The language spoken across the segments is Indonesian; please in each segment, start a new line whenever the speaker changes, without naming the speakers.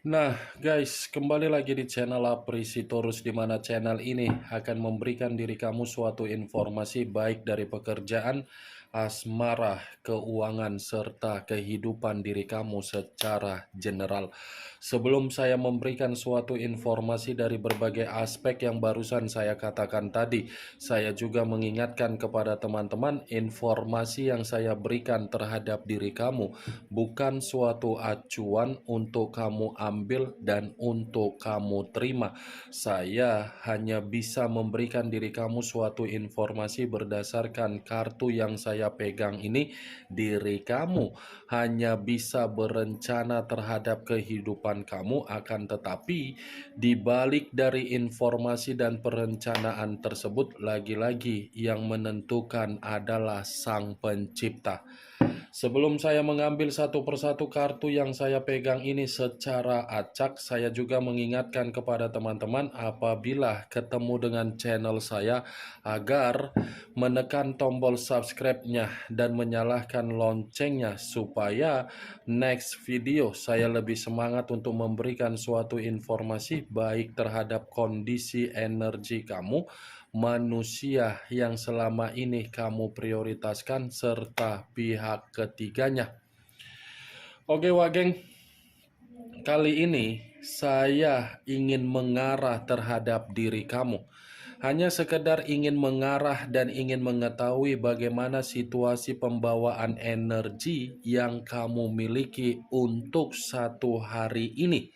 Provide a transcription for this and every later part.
Nah, guys, kembali lagi di channel Aprisitorus, di mana channel ini akan memberikan diri kamu suatu informasi baik dari pekerjaan, asmara, keuangan, serta kehidupan diri kamu secara general. Sebelum saya memberikan suatu informasi dari berbagai aspek yang barusan saya katakan tadi, saya juga mengingatkan kepada teman-teman, informasi yang saya berikan terhadap diri kamu bukan suatu acuan untuk kamu ambil dan untuk kamu terima. Saya hanya bisa memberikan diri kamu suatu informasi berdasarkan kartu yang saya pegang ini. Diri kamu hanya bisa berencana terhadap kehidupan kamu, akan tetapi di balik dari informasi dan perencanaan tersebut, lagi-lagi yang menentukan adalah Sang Pencipta. Sebelum saya mengambil satu persatu kartu yang saya pegang ini secara acak, saya juga mengingatkan kepada teman-teman apabila ketemu dengan channel saya agar menekan tombol subscribe-nya dan menyalakan loncengnya supaya next video saya lebih semangat untuk memberikan suatu informasi baik terhadap kondisi energi kamu, manusia yang selama ini kamu prioritaskan, serta pihak ketiganya. Oke Wageng, kali ini saya ingin mengarah terhadap diri kamu. Hanya sekedar ingin mengarah dan ingin mengetahui bagaimana situasi pembawaan energi yang kamu miliki untuk satu hari ini.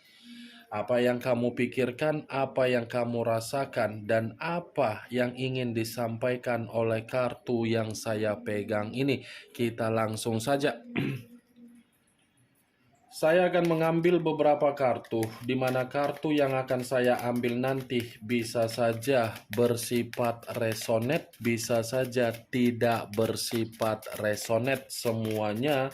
Apa yang kamu pikirkan, apa yang kamu rasakan, dan apa yang ingin disampaikan oleh kartu yang saya pegang ini. Kita langsung saja. Saya akan mengambil beberapa kartu, di mana kartu yang akan saya ambil nanti bisa saja bersifat resonate, bisa saja tidak bersifat resonate. Semuanya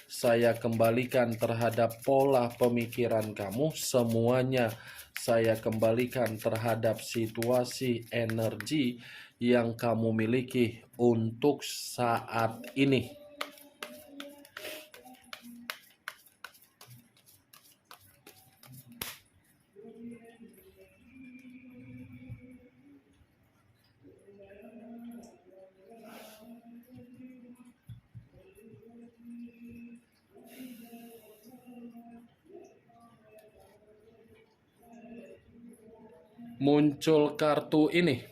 saya kembalikan terhadap pola pemikiran kamu, semuanya saya kembalikan terhadap situasi energi yang kamu miliki untuk saat ini. Muncul kartu ini.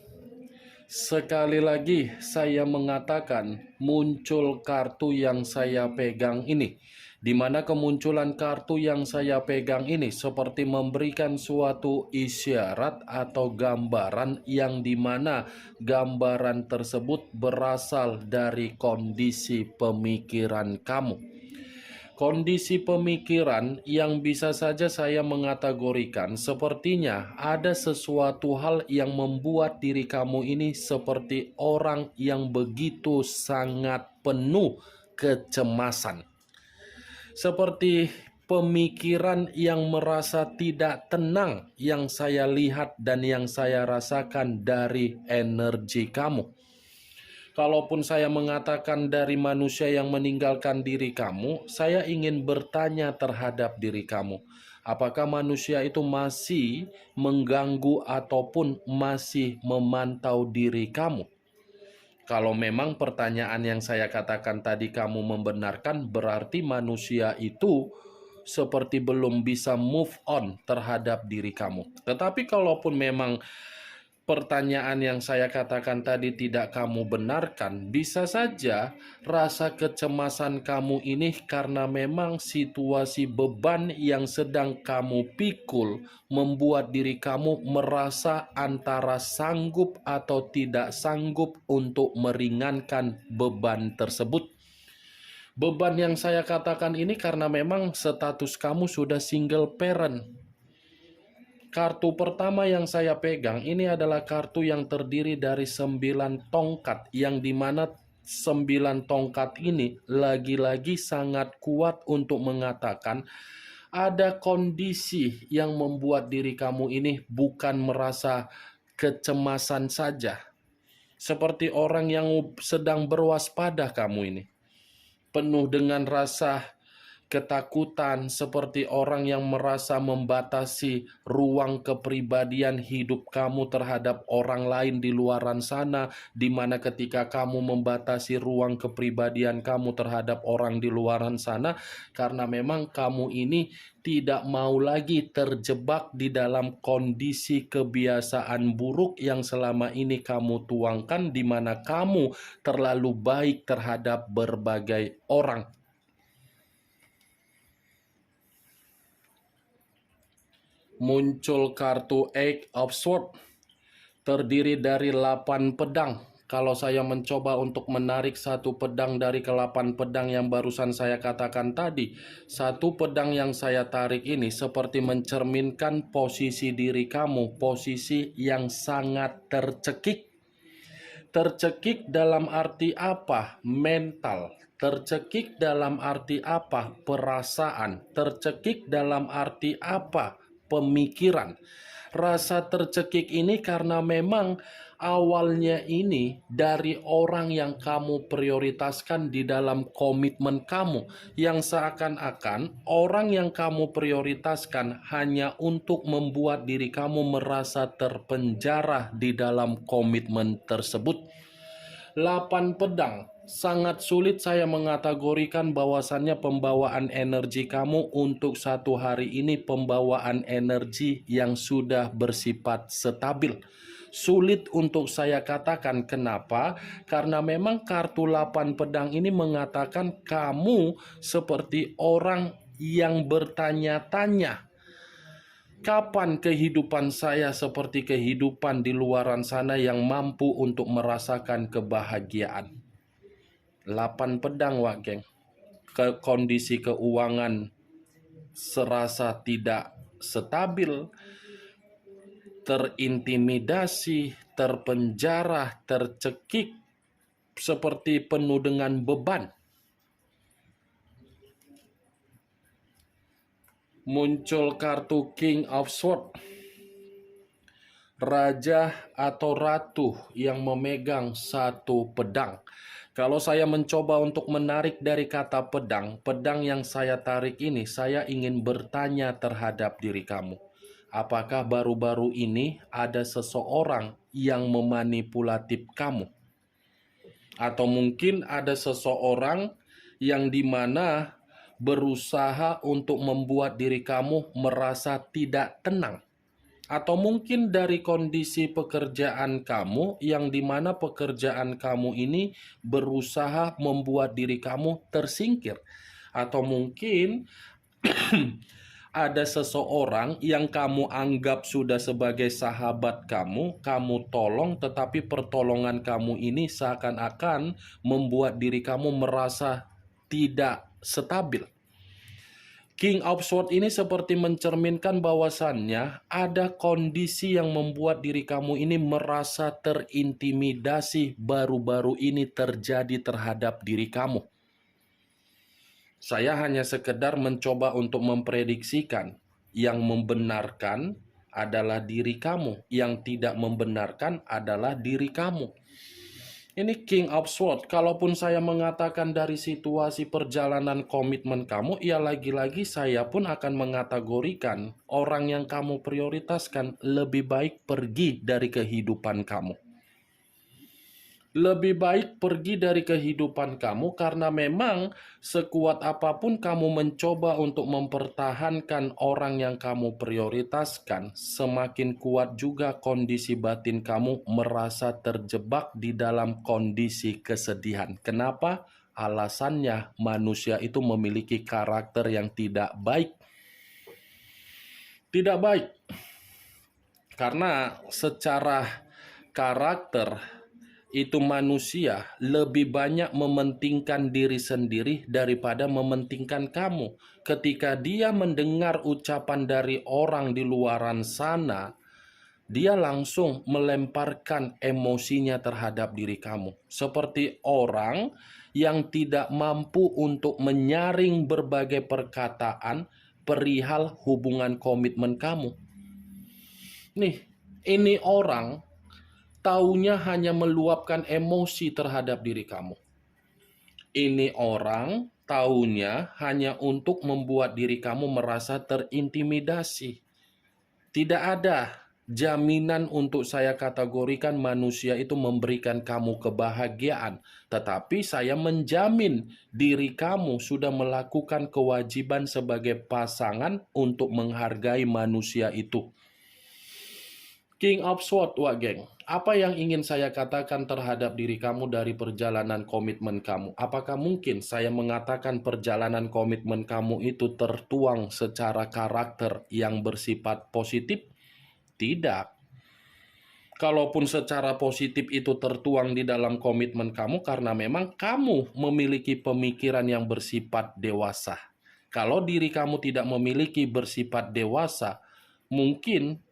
Sekali lagi saya mengatakan muncul kartu yang saya pegang ini, di mana kemunculan kartu yang saya pegang ini seperti memberikan suatu isyarat atau gambaran yang dimana gambaran tersebut berasal dari kondisi pemikiran kamu. Kondisi pemikiran yang bisa saja saya mengategorikan sepertinya ada sesuatu hal yang membuat diri kamu ini seperti orang yang begitu sangat penuh kecemasan. Seperti pemikiran yang merasa tidak tenang yang saya lihat dan yang saya rasakan dari energi kamu. Kalaupun saya mengatakan dari manusia yang meninggalkan diri kamu, saya ingin bertanya terhadap diri kamu. Apakah manusia itu masih mengganggu ataupun masih memantau diri kamu? Kalau memang pertanyaan yang saya katakan tadi kamu membenarkan, berarti manusia itu seperti belum bisa move on terhadap diri kamu. Tetapi kalaupun memang pertanyaan yang saya katakan tadi tidak kamu benarkan, bisa saja rasa kecemasan kamu ini karena memang situasi beban yang sedang kamu pikul membuat diri kamu merasa antara sanggup atau tidak sanggup untuk meringankan beban tersebut. Beban yang saya katakan ini karena memang status kamu sudah single parent. Kartu pertama yang saya pegang ini adalah kartu yang terdiri dari 9 tongkat, yang dimana 9 tongkat ini lagi-lagi sangat kuat untuk mengatakan ada kondisi yang membuat diri kamu ini bukan merasa kecemasan saja. Seperti orang yang sedang berwaspada kamu ini. Penuh dengan rasa ketakutan, seperti orang yang merasa membatasi ruang kepribadian hidup kamu terhadap orang lain di luaran sana, di mana ketika kamu membatasi ruang kepribadian kamu terhadap orang di luaran sana, karena memang kamu ini tidak mau lagi terjebak di dalam kondisi kebiasaan buruk yang selama ini kamu tuangkan, di mana kamu terlalu baik terhadap berbagai orang. Muncul kartu Eight of Swords, terdiri dari 8 pedang. Kalau saya mencoba untuk menarik satu pedang dari ke-8 pedang yang barusan saya katakan tadi, satu pedang yang saya tarik ini seperti mencerminkan posisi diri kamu, posisi yang sangat tercekik. Tercekik dalam arti apa? Mental. Tercekik dalam arti apa? Perasaan. Tercekik dalam arti apa? Pemikiran. Rasa tercekik ini karena memang awalnya ini dari orang yang kamu prioritaskan di dalam komitmen kamu, yang seakan-akan orang yang kamu prioritaskan hanya untuk membuat diri kamu merasa terpenjara di dalam komitmen tersebut. 8 pedang. Sangat sulit saya mengategorikan bahwasannya pembawaan energi kamu untuk satu hari ini pembawaan energi yang sudah bersifat stabil. Sulit untuk saya katakan kenapa, karena memang kartu 8 pedang ini mengatakan kamu seperti orang yang bertanya-tanya, kapan kehidupan saya seperti kehidupan di luaran sana yang mampu untuk merasakan kebahagiaan. 8 pedang, Wak Geng. Kondisi keuangan serasa tidak stabil, terintimidasi, terpenjara, tercekik, seperti penuh dengan beban. Muncul kartu King of Swords, raja atau ratu yang memegang satu pedang. Kalau saya mencoba untuk menarik dari kata pedang, pedang yang saya tarik ini, saya ingin bertanya terhadap diri kamu. Apakah baru-baru ini ada seseorang yang memanipulatif kamu? Atau mungkin ada seseorang yang dimana berusaha untuk membuat diri kamu merasa tidak tenang? Atau mungkin dari kondisi pekerjaan kamu yang dimana pekerjaan kamu ini berusaha membuat diri kamu tersingkir. Atau mungkin ada seseorang yang kamu anggap sudah sebagai sahabat kamu tolong, tetapi pertolongan kamu ini seakan-akan membuat diri kamu merasa tidak stabil. King of Swords ini seperti mencerminkan bahwasannya ada kondisi yang membuat diri kamu ini merasa terintimidasi baru-baru ini terjadi terhadap diri kamu. Saya hanya sekedar mencoba untuk memprediksikan. Yang membenarkan adalah diri kamu, yang tidak membenarkan adalah diri kamu. Ini King of Swords, kalaupun saya mengatakan dari situasi perjalanan komitmen kamu, ya lagi-lagi saya pun akan mengategorikan orang yang kamu prioritaskan lebih baik pergi dari kehidupan kamu. Lebih baik pergi dari kehidupan kamu karena memang sekuat apapun kamu mencoba untuk mempertahankan orang yang kamu prioritaskan, semakin kuat juga kondisi batin kamu merasa terjebak di dalam kondisi kesedihan. Kenapa? Alasannya manusia itu memiliki karakter yang tidak baik. Tidak baik. Karena secara karakter itu manusia lebih banyak mementingkan diri sendiri daripada mementingkan kamu. Ketika dia mendengar ucapan dari orang di luaran sana, dia langsung melemparkan emosinya terhadap diri kamu. Seperti orang yang tidak mampu untuk menyaring berbagai perkataan perihal hubungan komitmen kamu. Ini orang taunya hanya meluapkan emosi terhadap diri kamu. Ini orang Taunya hanya untuk membuat diri kamu merasa terintimidasi. Tidak ada jaminan untuk saya kategorikan manusia itu memberikan kamu kebahagiaan. Tetapi saya menjamin diri kamu sudah melakukan kewajiban sebagai pasangan untuk menghargai manusia itu. King of Sword, Wak Geng. Apa yang ingin saya katakan terhadap diri kamu dari perjalanan komitmen kamu? Apakah mungkin saya mengatakan perjalanan komitmen kamu itu tertuang secara karakter yang bersifat positif? Tidak. Kalaupun secara positif itu tertuang di dalam komitmen kamu karena memang kamu memiliki pemikiran yang bersifat dewasa. Kalau diri kamu tidak memiliki bersifat dewasa, mungkin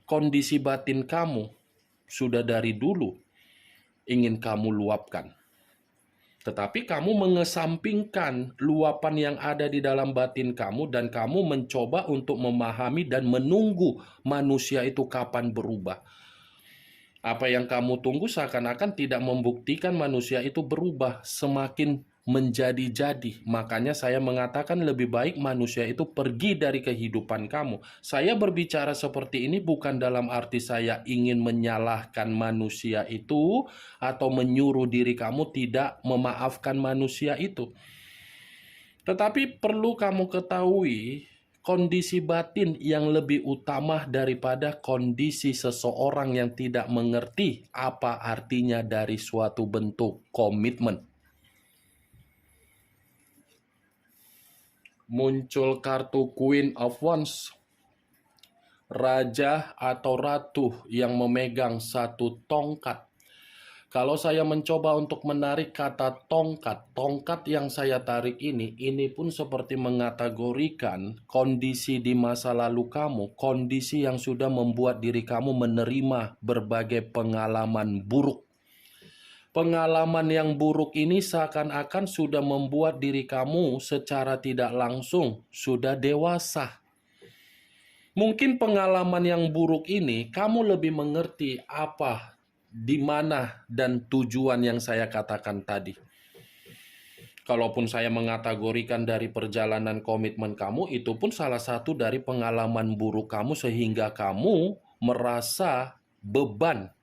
kondisi batin kamu sudah dari dulu ingin kamu luapkan. Tetapi kamu mengesampingkan luapan yang ada di dalam batin kamu dan kamu mencoba untuk memahami dan menunggu manusia itu kapan berubah. Apa yang kamu tunggu seakan-akan tidak membuktikan manusia itu berubah, semakin menjadi-jadi. Makanya saya mengatakan lebih baik manusia itu pergi dari kehidupan kamu. Saya berbicara seperti ini bukan dalam arti saya ingin menyalahkan manusia itu atau menyuruh diri kamu tidak memaafkan manusia itu. Tetapi perlu kamu ketahui, kondisi batin yang lebih utama daripada kondisi seseorang yang tidak mengerti apa artinya dari suatu bentuk komitmen. Muncul kartu Queen of Wands, raja atau ratu yang memegang satu tongkat. Kalau saya mencoba untuk menarik kata tongkat yang saya tarik ini pun seperti mengategorikan kondisi di masa lalu kamu, kondisi yang sudah membuat diri kamu menerima berbagai pengalaman buruk. Pengalaman yang buruk ini seakan-akan sudah membuat diri kamu secara tidak langsung sudah dewasa. Mungkin pengalaman yang buruk ini kamu lebih mengerti apa, di mana, dan tujuan yang saya katakan tadi. Kalaupun saya mengategorikan dari perjalanan komitmen kamu, itu pun salah satu dari pengalaman buruk kamu sehingga kamu merasa beban.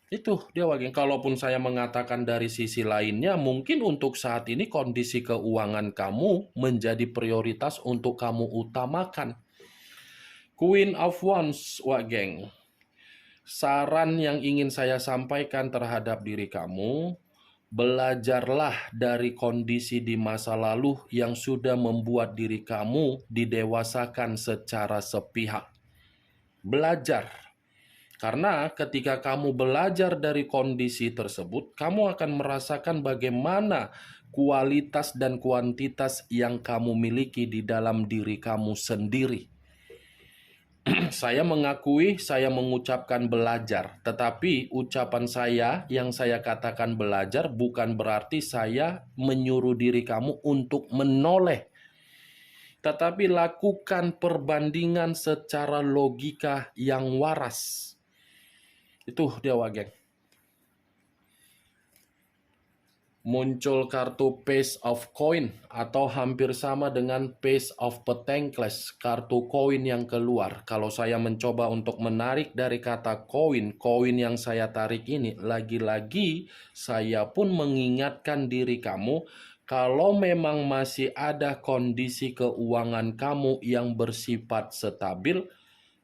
Itu dia Wageng. Kalaupun saya mengatakan dari sisi lainnya, mungkin untuk saat ini kondisi keuangan kamu menjadi prioritas untuk kamu utamakan. Queen of Wands, Wageng. Saran yang ingin saya sampaikan terhadap diri kamu, belajarlah dari kondisi di masa lalu yang sudah membuat diri kamu didewasakan secara sepihak. Belajar. Karena ketika kamu belajar dari kondisi tersebut, kamu akan merasakan bagaimana kualitas dan kuantitas yang kamu miliki di dalam diri kamu sendiri. Saya mengakui, saya mengucapkan belajar, tetapi ucapan saya yang saya katakan belajar bukan berarti saya menyuruh diri kamu untuk menoleh. Tetapi lakukan perbandingan secara logika yang waras. Itu dia Wageng. Muncul kartu Page of Coin atau hampir sama dengan Page of Pentacles, kartu koin yang keluar. Kalau saya mencoba untuk menarik dari kata koin yang saya tarik ini, lagi-lagi saya pun mengingatkan diri kamu, kalau memang masih ada kondisi keuangan kamu yang bersifat stabil,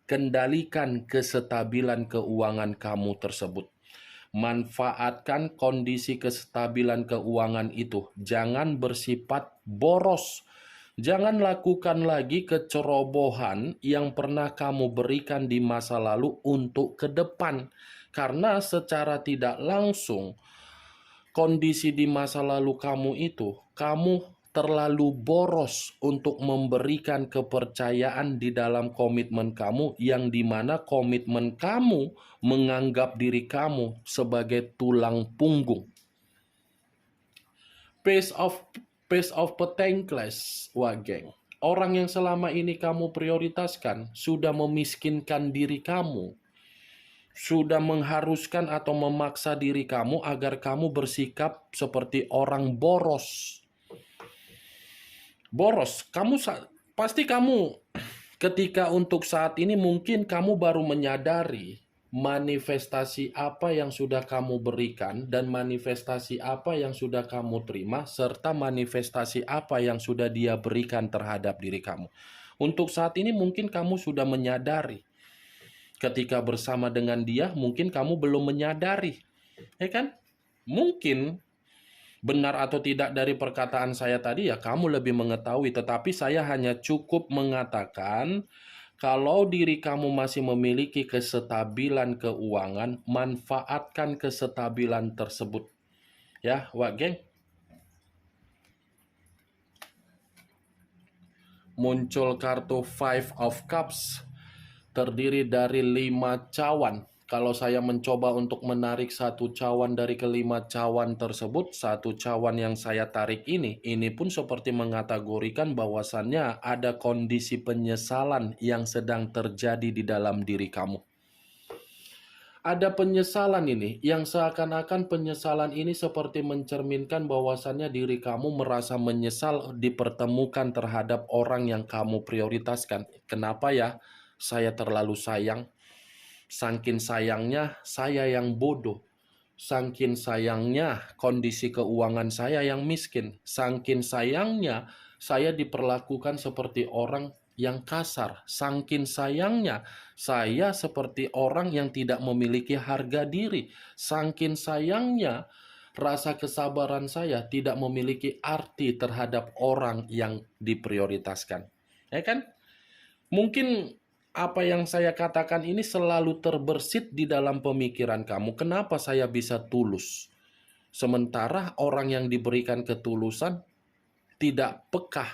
kendalikan kestabilan keuangan kamu tersebut. Manfaatkan kondisi kestabilan keuangan itu. Jangan bersifat boros. Jangan lakukan lagi kecerobohan yang pernah kamu berikan di masa lalu untuk ke depan. Karena secara tidak langsung, kondisi di masa lalu kamu itu, kamu terlalu boros untuk memberikan kepercayaan di dalam komitmen kamu, yang dimana komitmen kamu menganggap diri kamu sebagai tulang punggung. Page of Pentacles, Wageng. Orang yang selama ini kamu prioritaskan sudah memiskinkan diri kamu. sudah mengharuskan atau memaksa diri kamu agar kamu bersikap seperti orang boros. Boros, pasti kamu ketika untuk saat ini mungkin kamu baru menyadari manifestasi apa yang sudah kamu berikan dan manifestasi apa yang sudah kamu terima serta manifestasi apa yang sudah Dia berikan terhadap diri kamu. Untuk saat ini mungkin kamu sudah menyadari. Ketika bersama dengan Dia, mungkin kamu belum menyadari. Ya kan? Mungkin benar atau tidak dari perkataan saya tadi ya kamu lebih mengetahui. Tetapi saya hanya cukup mengatakan kalau diri kamu masih memiliki kestabilan keuangan, manfaatkan kestabilan tersebut. Ya, Wak Geng. Muncul kartu Five of Cups. Terdiri dari 5 cawan. Kalau saya mencoba untuk menarik satu cawan dari kelima cawan tersebut, satu cawan yang saya tarik ini pun seperti mengategorikan bahwasannya ada kondisi penyesalan yang sedang terjadi di dalam diri kamu. Ada penyesalan ini, yang seakan-akan penyesalan ini seperti mencerminkan bahwasannya diri kamu merasa menyesal dipertemukan terhadap orang yang kamu prioritaskan. Kenapa ya? Saya terlalu sayang. Saking sayangnya saya yang bodoh. Saking sayangnya kondisi keuangan saya yang miskin. Saking sayangnya saya diperlakukan seperti orang yang kasar. Saking sayangnya saya seperti orang yang tidak memiliki harga diri. Saking sayangnya rasa kesabaran saya tidak memiliki arti terhadap orang yang diprioritaskan. Ya kan? Mungkin apa yang saya katakan ini selalu terbersit di dalam pemikiran kamu. Kenapa saya bisa tulus? Sementara orang yang diberikan ketulusan tidak peka.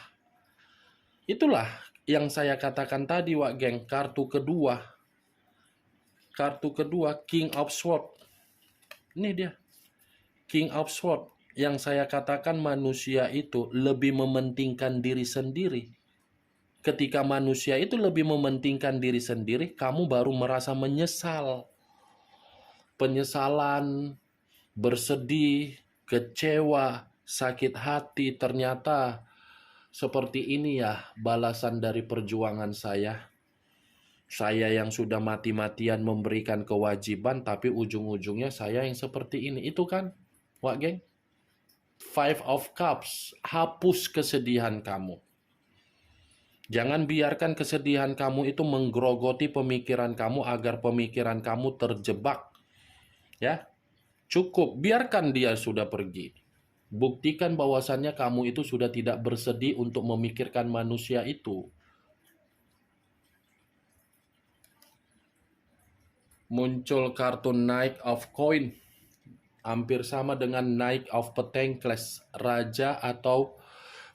Itulah yang saya katakan tadi, Wak Geng. Kartu kedua, King of Swords. Ini dia, King of Swords. Yang saya katakan manusia itu lebih mementingkan diri sendiri. Ketika manusia itu lebih mementingkan diri sendiri, kamu baru merasa menyesal. Penyesalan, bersedih, kecewa, sakit hati, ternyata seperti ini ya balasan dari perjuangan saya. Saya yang sudah mati-matian memberikan kewajiban, tapi ujung-ujungnya saya yang seperti ini. Itu kan, Wak Geng? Five of Cups, hapus kesedihan kamu. Jangan biarkan kesedihan kamu itu menggerogoti pemikiran kamu agar pemikiran kamu terjebak. Ya, cukup, biarkan dia sudah pergi. Buktikan bahwasannya kamu itu sudah tidak bersedih untuk memikirkan manusia itu. Muncul kartu Knight of Coin. Hampir sama dengan Knight of Pentacles, raja atau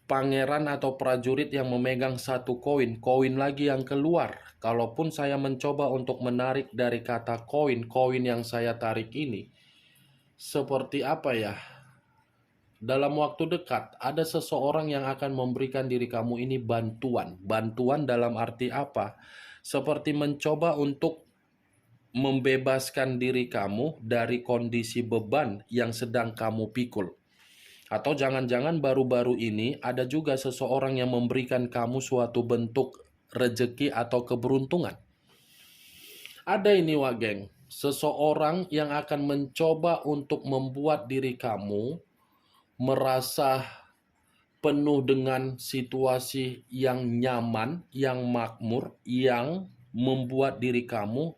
pangeran atau prajurit yang memegang satu koin. Koin lagi yang keluar. Kalaupun saya mencoba untuk menarik dari kata koin, koin yang saya tarik ini seperti apa ya? Dalam waktu dekat ada seseorang yang akan memberikan diri kamu ini bantuan. Bantuan dalam arti apa? Seperti mencoba untuk membebaskan diri kamu dari kondisi beban yang sedang kamu pikul. Atau jangan-jangan baru-baru ini ada juga seseorang yang memberikan kamu suatu bentuk rezeki atau keberuntungan. Ada ini, Wak Geng, seseorang yang akan mencoba untuk membuat diri kamu merasa penuh dengan situasi yang nyaman, yang makmur, yang membuat diri kamu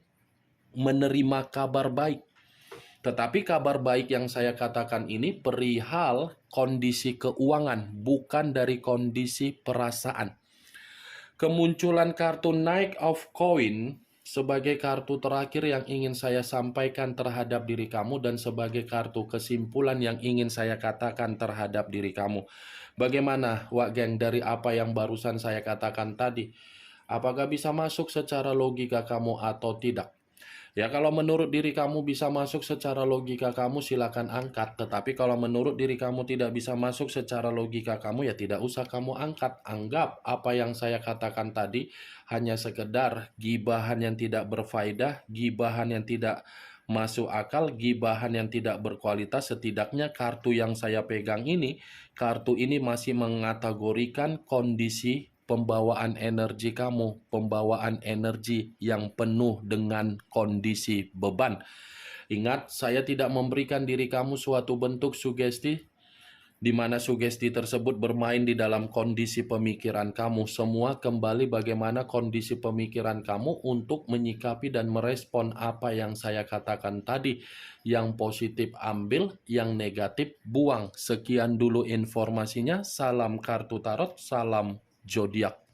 menerima kabar baik. Tetapi kabar baik yang saya katakan ini perihal kondisi keuangan, bukan dari kondisi perasaan. Kemunculan kartu Knight of Coin sebagai kartu terakhir yang ingin saya sampaikan terhadap diri kamu dan sebagai kartu kesimpulan yang ingin saya katakan terhadap diri kamu. Bagaimana, Wak Geng, dari apa yang barusan saya katakan tadi? Apakah bisa masuk secara logika kamu atau tidak? Ya, kalau menurut diri kamu bisa masuk secara logika kamu, silakan angkat. Tetapi kalau menurut diri kamu tidak bisa masuk secara logika kamu, ya tidak usah kamu angkat. Anggap apa yang saya katakan tadi hanya sekedar gibahan yang tidak berfaedah, gibahan yang tidak masuk akal, gibahan yang tidak berkualitas. Setidaknya kartu yang saya pegang ini, kartu ini masih mengategorikan kondisi pembawaan energi kamu, pembawaan energi yang penuh dengan kondisi beban. Ingat, saya tidak memberikan diri kamu suatu bentuk sugesti, di mana sugesti tersebut bermain di dalam kondisi pemikiran kamu. Semua kembali bagaimana kondisi pemikiran kamu untuk menyikapi dan merespon apa yang saya katakan tadi. Yang positif ambil, yang negatif buang. Sekian dulu informasinya. Salam kartu tarot, salam zodiak.